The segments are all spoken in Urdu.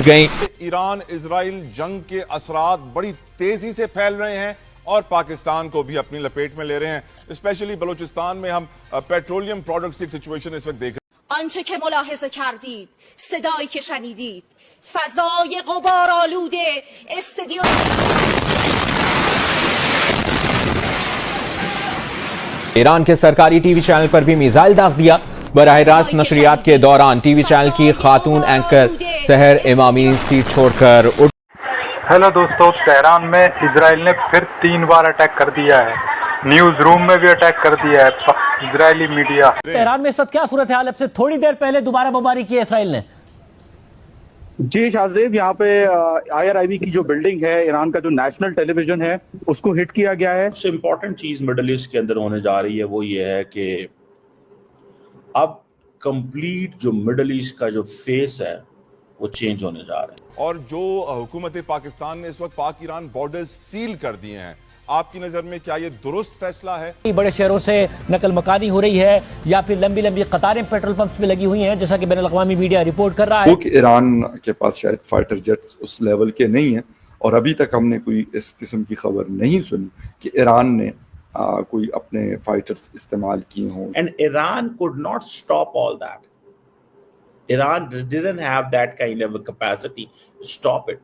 گئیں۔ ایران اسرائیل جنگ کے اثرات بڑی تیزی سے پھیل رہے ہیں اور پاکستان کو بھی اپنی لپیٹ میں لے رہے ہیں۔ اسپیشلی بلوچستان میں ہم پیٹرولیم پروڈکٹس کی سچویشن اس وقت دیکھ رہے ہیں۔ آنچه که ملاحظه کردید، صدایی که شنیدید، فضای غبار آلوده استدیو ایران کے سرکاری ٹی وی چینل پر بھی میزائل داغ دیا۔ براہ راست نشریات کے دوران ٹی وی چینل کی خاتون اینکر سحر امامی سیٹ چھوڑ کر اٹھ۔ ہیلو دوستو، تہران میں اسرائیل نے پھر 3 بار اٹیک کر دیا ہے۔ نیوز روم میں بھی اٹیک کر دیا ہے اسرائیلی میڈیا۔ تہران میں اس وقت کیا صورتحال؟ اب سے تھوڑی دیر پہلے دوبارہ بمباری کی ہے اسرائیل نے۔ جی شاہزیب، یہاں پہ IRIB کی جو بلڈنگ ہے، ایران کا جو نیشنل ٹیلی ویژن ہے، اس کو ہٹ کیا گیا ہے۔ سب سے امپورٹنٹ چیز مڈل ایسٹ کے اندر ہونے جا رہی ہے وہ یہ ہے کہ اب کمپلیٹ جو مڈل ایسٹ کا جو فیس ہے وہ چینج ہونے جا رہا ہے۔ اور جو حکومت پاکستان نے اس وقت پاک ایران بارڈرز سیل کر دیے ہیں، آپ کی نظر میں کیا یہ درست فیصلہ ہے؟ بڑے شہروں سے نقل مکانی ہو رہی ہے یا پھر لمبی لمبی قطاریں پیٹرول پمپس میں لگی ہوئی ہیں، جیسا کہ بین الاقوامی میڈیا رپورٹ کر رہا ہے کہ ایران کے پاس شاید فائٹر جیٹس اس لیول کے نہیں ہیں، اور ابھی تک ہم نے کوئی اس قسم کی خبر نہیں سنی کہ ایران نے کوئی اپنے فائٹرز استعمال کیے ہوں۔ And Iran could not stop all that. Iran didn't have that kind of a capacity to stop it.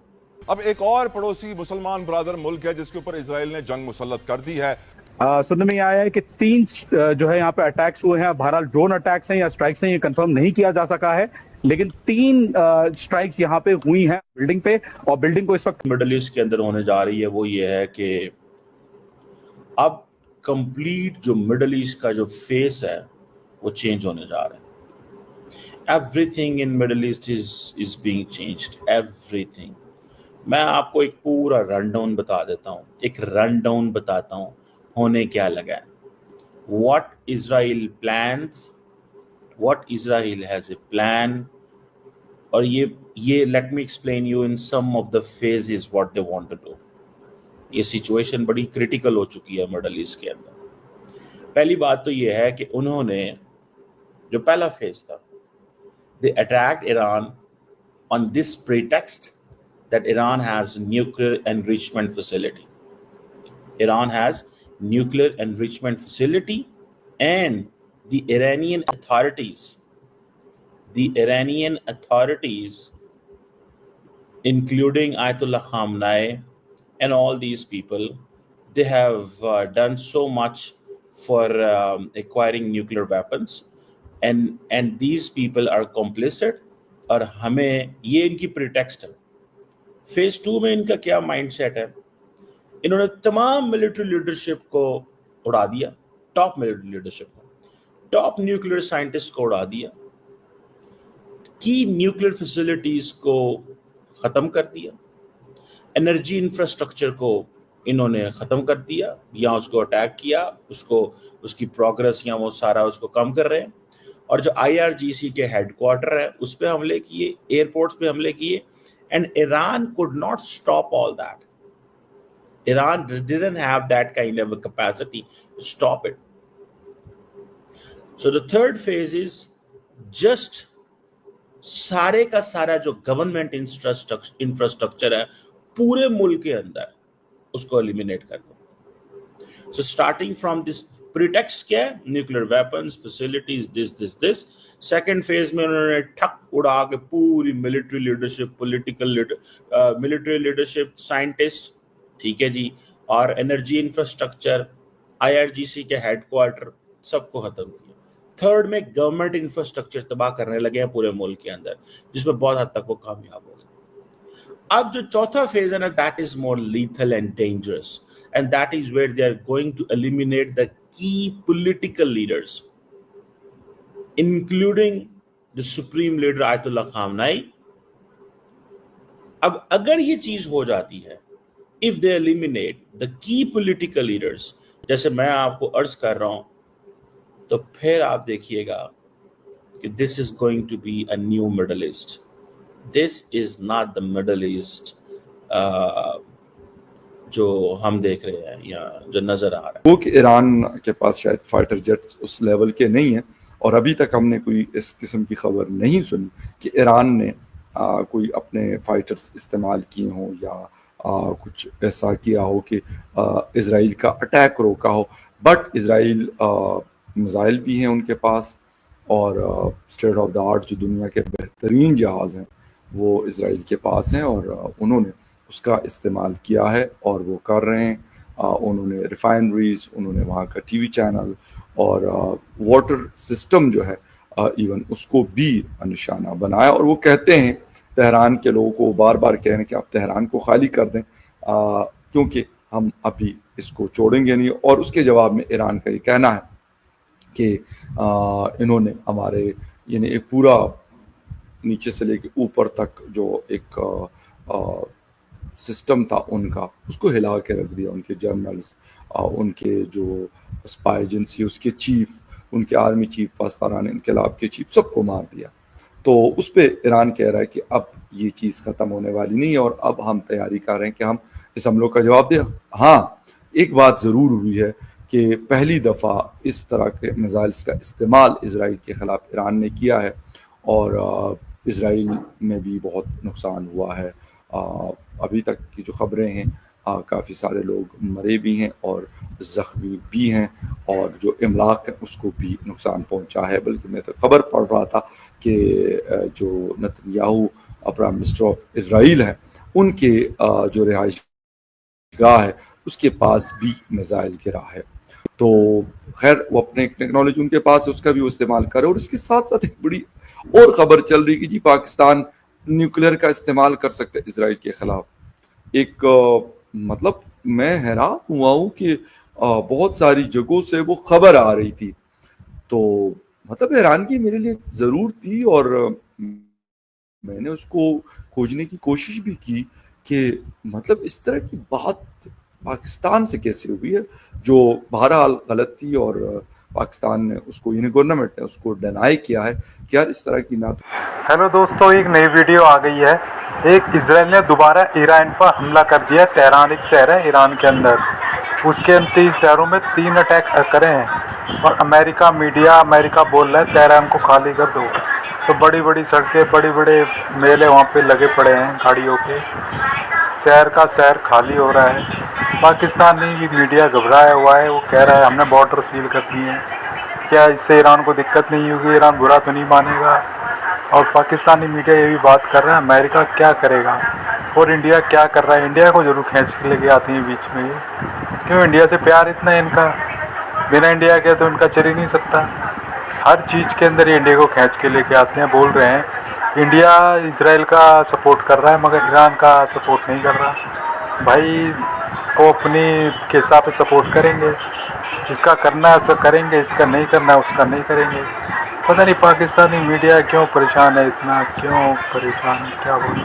اب ایک اور پڑوسی مسلمان برادر ملک ہے جس کے اوپر اسرائیل نے جنگ مسلط کر دی ہے۔ سننے میں آیا ہے کہ 3 جو ہے یہاں پہ اٹیکس ہوئے ہیں۔ بہرحال ڈرون اٹیکس ہیں یا اسٹرائکس ہیں یہ کنفرم نہیں کیا جا سکا ہے، لیکن 3 اسٹرائکس یہاں پہ ہوئی ہیں بلڈنگ پہ، اور بلڈنگ کو اس وقت مڈل ایسٹ کے اندر ہونے جا رہی ہے وہ یہ ہے کہ اب کمپلیٹ جو مڈل ایسٹ کا جو فیس ہے وہ چینج ہونے جا رہا ہے۔ Everything in middle east is being changed, everything. میں آپ کو ایک پورا رن ڈاؤن بتا دیتا ہوں، ایک رن ڈاؤن بتاتا ہوں ہونے کیا لگا ہے۔ What Israel plans, what Israel has a plan, اور یہ let me explain you in some of the phases what they want to do. یہ سچویشن بڑی کریٹیکل ہو چکی ہے مڈل ایسٹ کے اندر۔ پہلی بات تو یہ ہے کہ انہوں نے جو پہلا فیز تھا، they attacked Iran on this pretext that Iran has nuclear enrichment facility. Iran has nuclear enrichment facility, and the Iranian authorities, including Ayatollah Khamenei and all these people, they have done so much for acquiring nuclear weapons. And these people are complicit، اور ہمیں یہ ان کی پریٹیکسٹ ہے۔ فیز 2 میں ان کا کیا مائنڈ سیٹ ہے؟ انہوں نے تمام ملٹری لیڈرشپ کو اڑا دیا، ٹاپ ملٹری لیڈرشپ کو، ٹاپ نیوکلیئر سائنٹسٹ کو اڑا دیا، کی نیوکلیئر فیسلٹیز کو ختم کر دیا، انرجی انفراسٹرکچر کو انہوں نے ختم کر دیا، یا اس کو اٹیک کیا، اس کی پروگرس یا وہ سارا اس کو کم کر رہے ہیں۔ اور جو IRGC کے ہیڈ کوارٹر ہے اس پہ حملے کیے، ایئرپورٹس پہ حملے کیے، and Iran could not stop all that. Iran didn't have that kind of a capacity to stop it. So the third phase is just سارے کا سارا جو گورنمنٹ انفراسٹرکچر ہے پورے ملک کے اندر اس کو ایلیمینیٹ کر دو۔ So starting from this pretext کیا ہے؟ Nuclear weapons, facilities, this. Second phase میں انہوں نے ٹھک اڑا کے پوری military leadership, military leadership, scientist, ٹھیک ہے جی، اور انرجی انفراسٹرکچر، IRGC کے ہیڈ کوارٹر، سب کو ختم کیا۔ تھرڈ میں گورنمنٹ انفراسٹرکچر تباہ کرنے لگے ہیں پورے ملک کے اندر، جس میں بہت حد تک وہ کامیاب ہو گئے۔ اب جو چوتھا فیز ہے نا، that is more lethal and dangerous, and that is where they are going to eliminate the key political leaders, including the supreme leader Ayatollah Khamenei. اب اگر یہ چیز ہو جاتی ہے، if they eliminate the key political leaders، جیسے میں آپ کو عرض کر رہا ہوں، تو پھر آپ دیکھیے گا کہ this is going to be a new Middle East. This is not the Middle East جو ہم دیکھ رہے ہیں یا جو نظر آ رہا ہے۔ وہ کہ ایران کے پاس شاید فائٹر جیٹس اس لیول کے نہیں ہیں، اور ابھی تک ہم نے کوئی اس قسم کی خبر نہیں سنی کہ ایران نے کوئی اپنے فائٹرز استعمال کیے ہوں یا کچھ ایسا کیا ہو کہ اسرائیل کا اٹیک روکا ہو، بٹ اسرائیل میزائل بھی ہیں ان کے پاس، اور اسٹیٹ آف دا آرٹ جو دنیا کے بہترین جہاز ہیں وہ اسرائیل کے پاس ہیں، اور انہوں نے اس کا استعمال کیا ہے اور وہ کر رہے ہیں۔ انہوں نے ریفائنریز، انہوں نے وہاں کا ٹی وی چینل اور واٹر سسٹم جو ہے ایون اس کو بھی نشانہ بنایا، اور وہ کہتے ہیں تہران کے لوگوں کو بار بار کہہ رہے ہیں کہ آپ تہران کو خالی کر دیں کیونکہ ہم ابھی اس کو چھوڑیں گے نہیں۔ اور اس کے جواب میں ایران کا یہ کہنا ہے کہ انہوں نے ہمارے یعنی ایک پورا نیچے سے لے کے اوپر تک جو ایک سسٹم تھا ان کا، اس کو ہلا کے رکھ دیا۔ ان کے جرنلز، ان کے جو اسپائی ایجنسی، اس کے چیف، ان کے آرمی چیف، پاسداران انقلاب کے چیف، سب کو مار دیا۔ تو اس پہ ایران کہہ رہا ہے کہ اب یہ چیز ختم ہونے والی نہیں ہے، اور اب ہم تیاری کر رہے ہیں کہ ہم اس حملوں کا جواب دیں۔ ہاں ایک بات ضرور ہوئی ہے کہ پہلی دفعہ اس طرح کے میزائلز کا استعمال اسرائیل کے خلاف ایران نے کیا ہے، اور اسرائیل میں بھی بہت نقصان ہوا ہے۔ ابھی تک کی جو خبریں ہیں کافی سارے لوگ مرے بھی ہیں اور زخمی بھی ہیں، اور جو املاک ہے اس کو بھی نقصان پہنچا ہے۔ بلکہ میں تو خبر پڑھ رہا تھا کہ جو Netanyahu prime minister of Israel ہیں، ان کے جو رہائش گاہ ہے اس کے پاس بھی میزائل گرا ہے۔ تو خیر وہ اپنے ٹیکنالوجی ان کے پاس ہے، اس کا بھی وہ استعمال کرے۔ اور اس کے ساتھ ساتھ ایک بڑی اور خبر چل رہی کہ جی پاکستان نیوکلیر کا استعمال کر سکتے اسرائیل کے خلاف۔ ایک مطلب میں حیران ہوا ہوں کہ بہت ساری جگہوں سے وہ خبر آ رہی تھی، تو مطلب حیرانگی میرے لیے ضرور تھی، اور میں نے اس کو کھوجنے کی کوشش بھی کی کہ مطلب اس طرح کی بات پاکستان سے کیسے ہوئی ہے، جو بہرحال غلط تھی، اور پاکستان نے اس کو، یعنی گورنمنٹ نے اس کو ڈینائی کیا ہے کہ یار اس طرح کی نہ۔ ہیلو دوستو، ایک نئی ویڈیو آ گئی ہے۔ ایک اسرائیل نے دوبارہ ایران پر حملہ کر دیا۔ تہران ایک شہر ہے ایران کے اندر، اس کے 29 شہروں میں 3 اٹیک کرے ہیں، اور امریکہ بول رہا ہے تہران کو خالی کر دو۔ تو بڑی بڑی سڑکیں، بڑے بڑے میلے وہاں پہ لگے پڑے ہیں گاڑیوں کے، شہر کا شہر خالی ہو رہا ہے۔ پاکستانی بھی میڈیا گھبرایا ہوا ہے، وہ کہہ رہا ہے ہم نے بارڈر سیل کر دی ہے، کیا اس سے ایران کو دقت نہیں ہوگی، ایران برا تو نہیں مانے گا؟ اور پاکستانی میڈیا یہ بھی بات کر رہا ہے امریکہ کیا کرے گا، اور انڈیا کیا کر رہا ہے۔ انڈیا کو ضرور کھینچ کے لے کے آتی ہیں بیچ میں، کیوں انڈیا سے پیار اتنا ہے ان کا، بنا انڈیا کے تو ان کا چل ہی نہیں سکتا۔ ہر چیز کے اندر یہ انڈیا کو کھینچ کے لے کے آتے ہیں، بول رہے ہیں انڈیا اسرائیل کا سپورٹ کر رہا ہے مگر ایران کا سپورٹ نہیں کر رہا۔ بھائی وہ اپنی کے حساب سے سپورٹ کریں گے، جس کا کرنا ہے اس کا کریں گے، اس کا نہیں کرنا ہے اس کا نہیں کریں گے۔ پتہ نہیں پاکستانی میڈیا کیوں پریشان ہے اتنا، کیوں پریشان ہے، کیا بولیں۔